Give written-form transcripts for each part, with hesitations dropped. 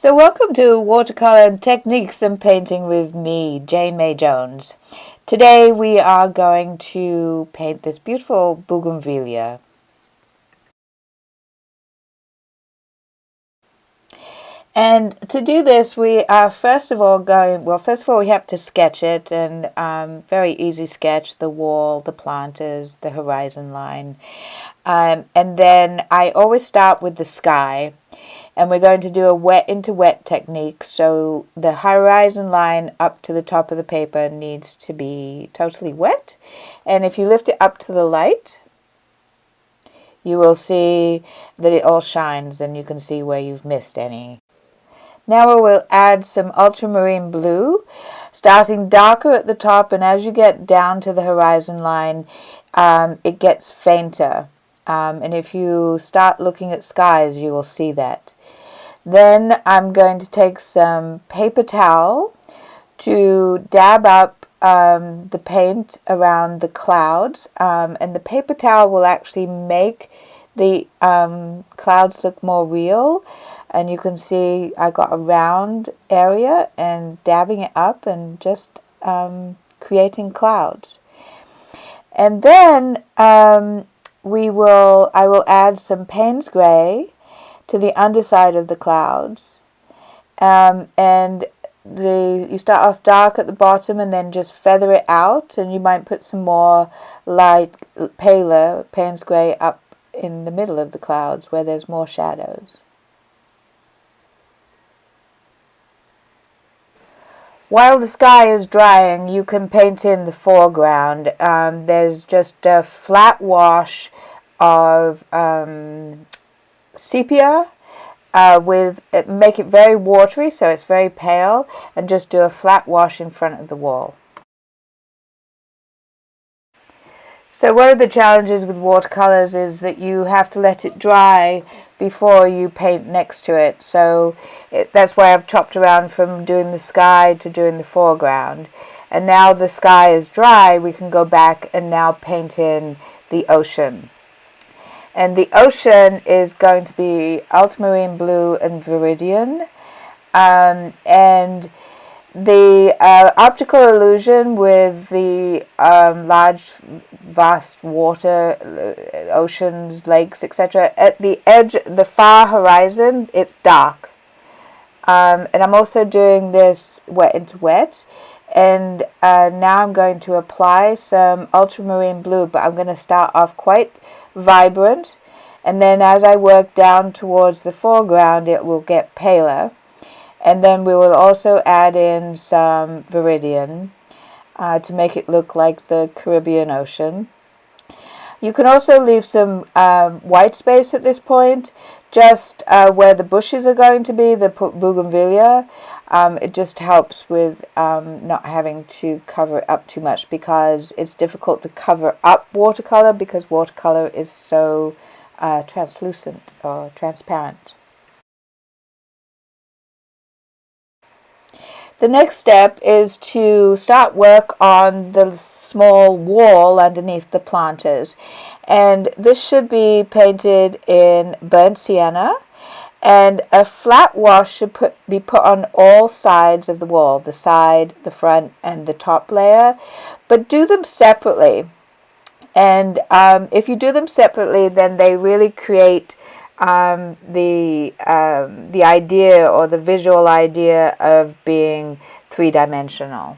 So welcome to Watercolor Techniques and Painting with me, Jane May Jones. Today we are going to paint this beautiful Bougainvillea. And to do this, we are first of all we have to sketch it, and very easy sketch, the wall, the planters, the horizon line. And then I always start with the sky. And we're going to do a wet into wet technique, so the horizon line up to the top of the paper needs to be totally wet. And if you lift it up to the light, you will see that it all shines, and you can see where you've missed any. Now we will add some ultramarine blue, starting darker at the top, and as you get down to the horizon line, it gets fainter. And if you start looking at skies, you will see that. Then I'm going to take some paper towel to dab up the paint around the clouds, and the paper towel will actually make the clouds look more real. And you can see I got a round area and dabbing it up and just creating clouds. And then I will add some Payne's Gray to the underside of the clouds, and you start off dark at the bottom and then just feather it out, and you might put some more light, paler Payne's Gray up in the middle of the clouds where there's more shadows. While the sky is drying, you can paint in the foreground. There's just a flat wash of sepia, make it very watery so it's very pale, and just do a flat wash in front of the wall. So one of the challenges with watercolors is that you have to let it dry before you paint next to it. So that's why I've chopped around from doing the sky to doing the foreground. And now the sky is dry, we can go back and now paint in the ocean. And the ocean is going to be ultramarine blue and viridian. And the optical illusion with the large, vast water, oceans, lakes, etc. At the edge, the far horizon, it's dark. And I'm also doing this wet into wet. And now I'm going to apply some ultramarine blue, but I'm going to start off quite vibrant, and then as I work down towards the foreground it will get paler, and then we will also add in some viridian to make it look like the Caribbean Ocean. You can also leave some white space at this point, just where the bushes are going to be, the bougainvillea. It just helps with not having to cover it up too much, because it's difficult to cover up watercolor because watercolor is so translucent or transparent. The next step is to start work on the small wall underneath the planters, and this should be painted in burnt sienna, and a flat wash should be put on all sides of the wall, the side, the front, and the top layer, but do them separately. And if you do them separately, then they really create the idea, or the visual idea, of being three-dimensional.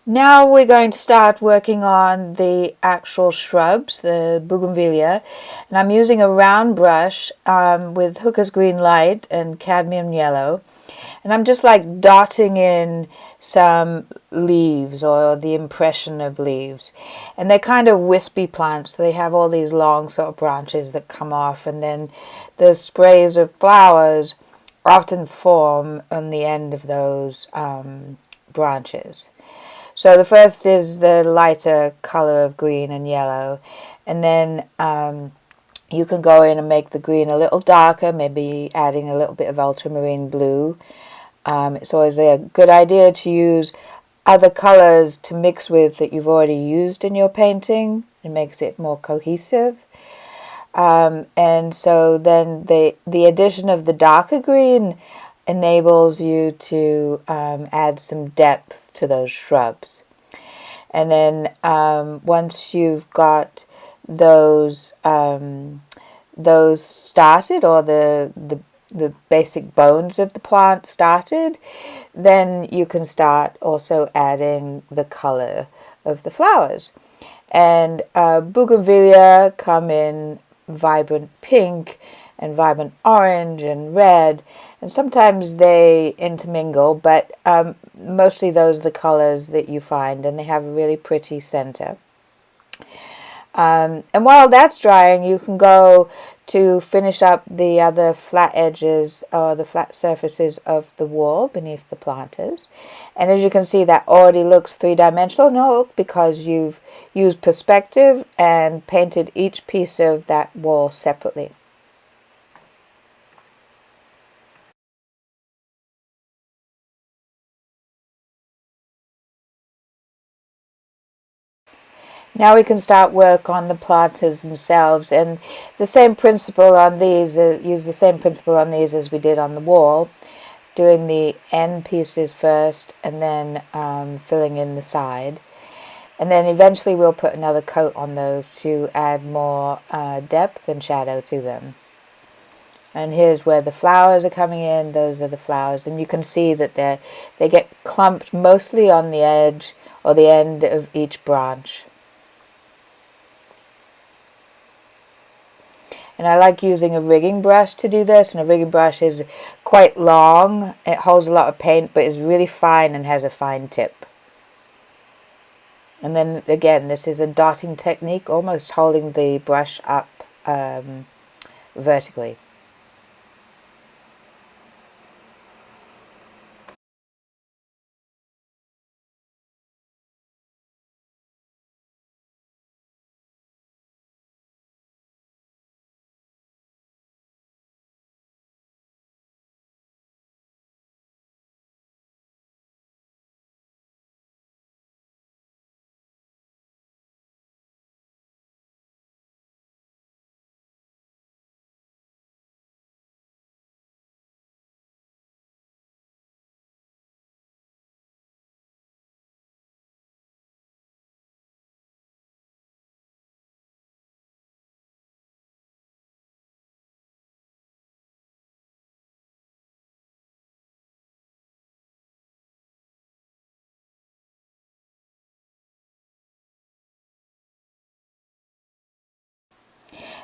Now we're going to start working on the actual shrubs, the bougainvillea, and I'm using a round brush with Hooker's Green Light and cadmium yellow, and I'm just like dotting in some leaves, or the impression of leaves, and they're kind of wispy plants, so they have all these long sort of branches that come off, and then the sprays of flowers often form on the end of those branches. So the first is the lighter color of green and yellow, and then you can go in and make the green a little darker, maybe adding a little bit of ultramarine blue. It's always a good idea to use other colors to mix with that you've already used in your painting. It makes it more cohesive. And so then the addition of the darker green enables you to add some depth to those shrubs. And then once you've got those started, or the basic bones of the plant started, then you can start also adding the color of the flowers. And Bougainvillea come in vibrant pink and vibrant orange and red, and sometimes they intermingle, but mostly those are the colors that you find, and they have a really pretty center. And while that's drying, you can go to finish up the other flat edges or the flat surfaces of the wall beneath the planters. And as you can see, that already looks three-dimensional because you've used perspective and painted each piece of that wall separately. Now we can start work on the planters themselves, and the same principle on these, use the same principle on these as we did on the wall, doing the end pieces first and then filling in the side. And then eventually we'll put another coat on those to add more depth and shadow to them. And here's where the flowers are coming in. Those are the flowers, and you can see that they get clumped mostly on the edge or the end of each branch. And I like using a rigging brush to do this, and a rigging brush is quite long. It holds a lot of paint, but is really fine and has a fine tip. And then again, this is a dotting technique, almost holding the brush up vertically.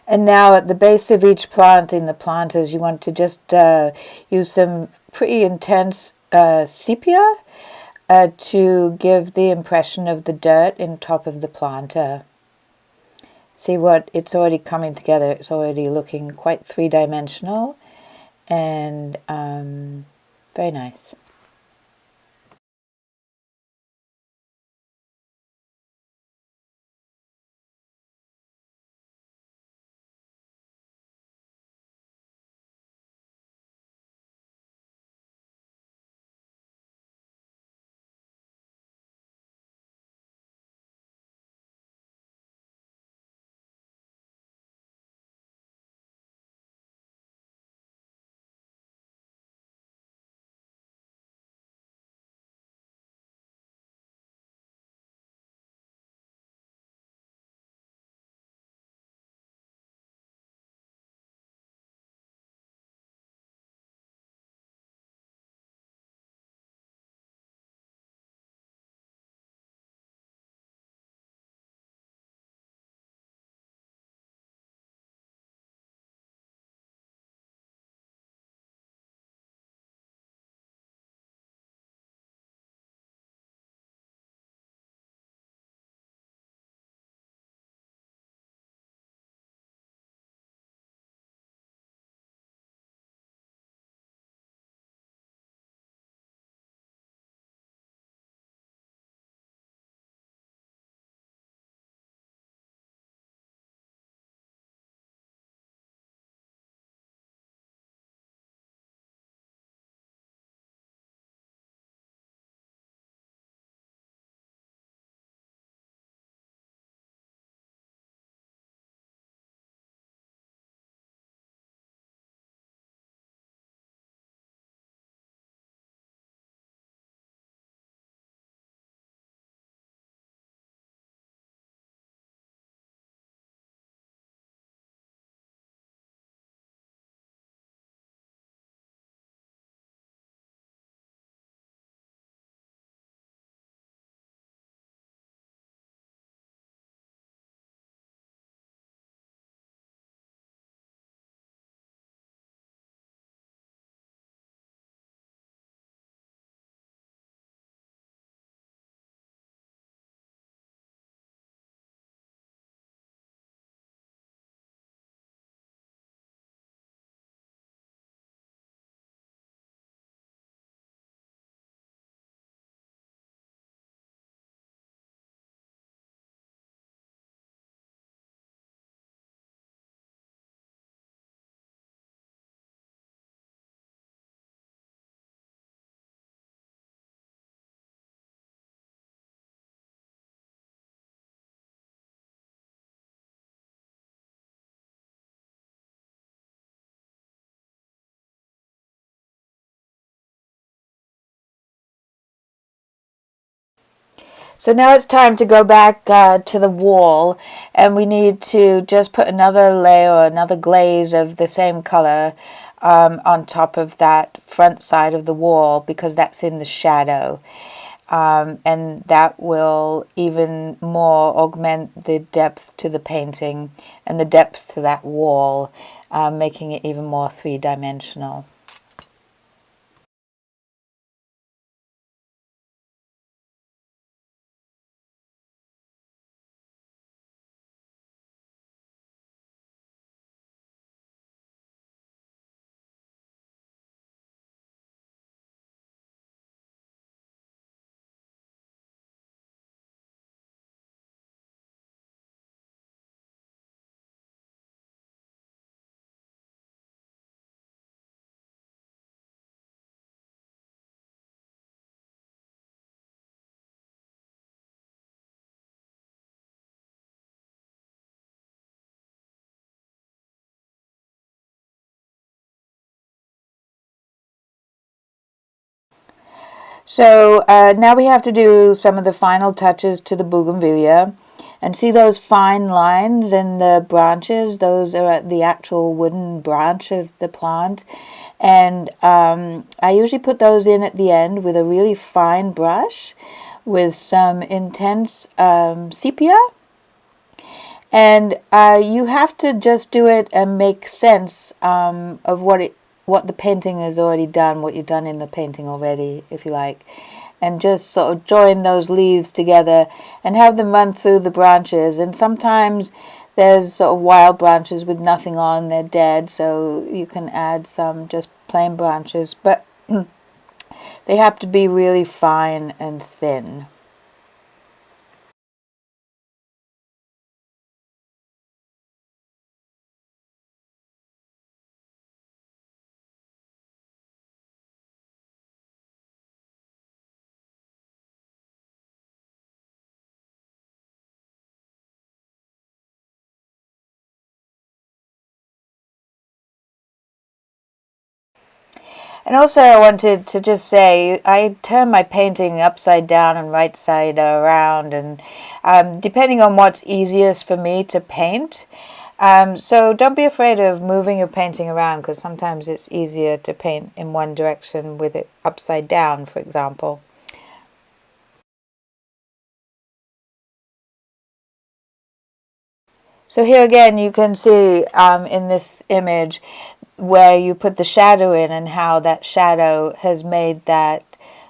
And now at the base of each plant in the planters, you want to just use some pretty intense sepia to give the impression of the dirt in top of the planter. See what it's already coming together. It's already looking quite three-dimensional and very nice. So now it's time to go back to the wall, and we need to just put another layer or another glaze of the same color on top of that front side of the wall, because that's in the shadow. And that will even more augment the depth to the painting and the depth to that wall, making it even more three-dimensional. So now we have to do some of the final touches to the bougainvillea. And see those fine lines in the branches? Those are the actual wooden branch of the plant. And I usually put those in at the end with a really fine brush with some intense sepia. And you have to just do it and make sense of what the painting has already done, what you've done in the painting already, if you like. And just sort of join those leaves together and have them run through the branches. And sometimes there's sort of wild branches with nothing on, they're dead, so you can add some just plain branches. But they have to be really fine and thin. And also I wanted to just say, I turn my painting upside down and right side around, and depending on what's easiest for me to paint. So don't be afraid of moving your painting around, because sometimes it's easier to paint in one direction with it upside down, for example. So here again you can see in this image where you put the shadow in, and how that shadow has made that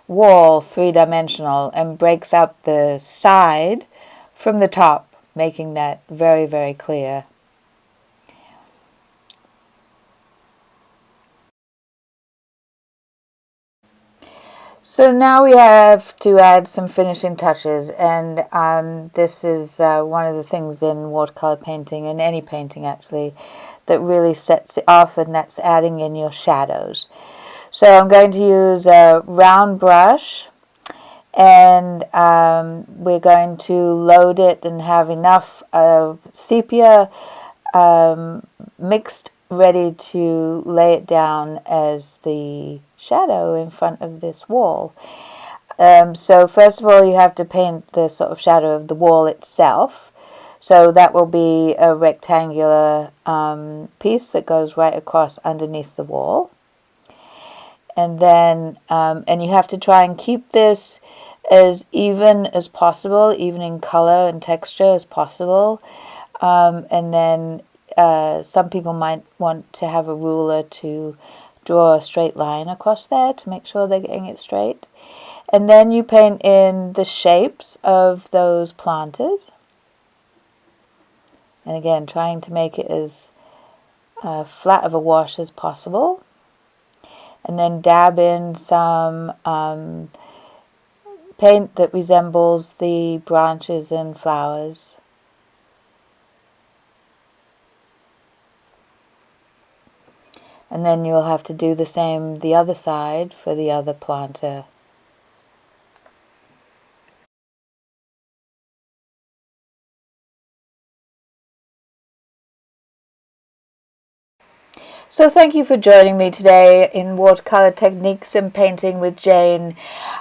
wall three-dimensional and breaks up the side from the top, making that very, very clear. So now we have to add some finishing touches, and this is one of the things in watercolor painting, and any painting actually, that really sets it off, and that's adding in your shadows. So I'm going to use a round brush, and we're going to load it and have enough of sepia mixed, ready to lay it down as the shadow in front of this wall. So first of all you have to paint the sort of shadow of the wall itself. So that will be a rectangular piece that goes right across underneath the wall. And then and you have to try and keep this as even as possible, even in color and texture as possible. And then some people might want to have a ruler to draw a straight line across there to make sure they're getting it straight. And then you paint in the shapes of those planters. And again, trying to make it as flat of a wash as possible. And then dab in some paint that resembles the branches and flowers. And then you'll have to do the same the other side for the other planter. So thank you for joining me today in Watercolor Techniques and Painting with Jane.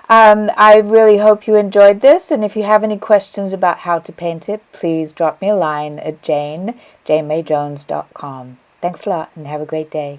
I really hope you enjoyed this, and if you have any questions about how to paint it, please drop me a line at janemayjones.com. Thanks a lot and have a great day.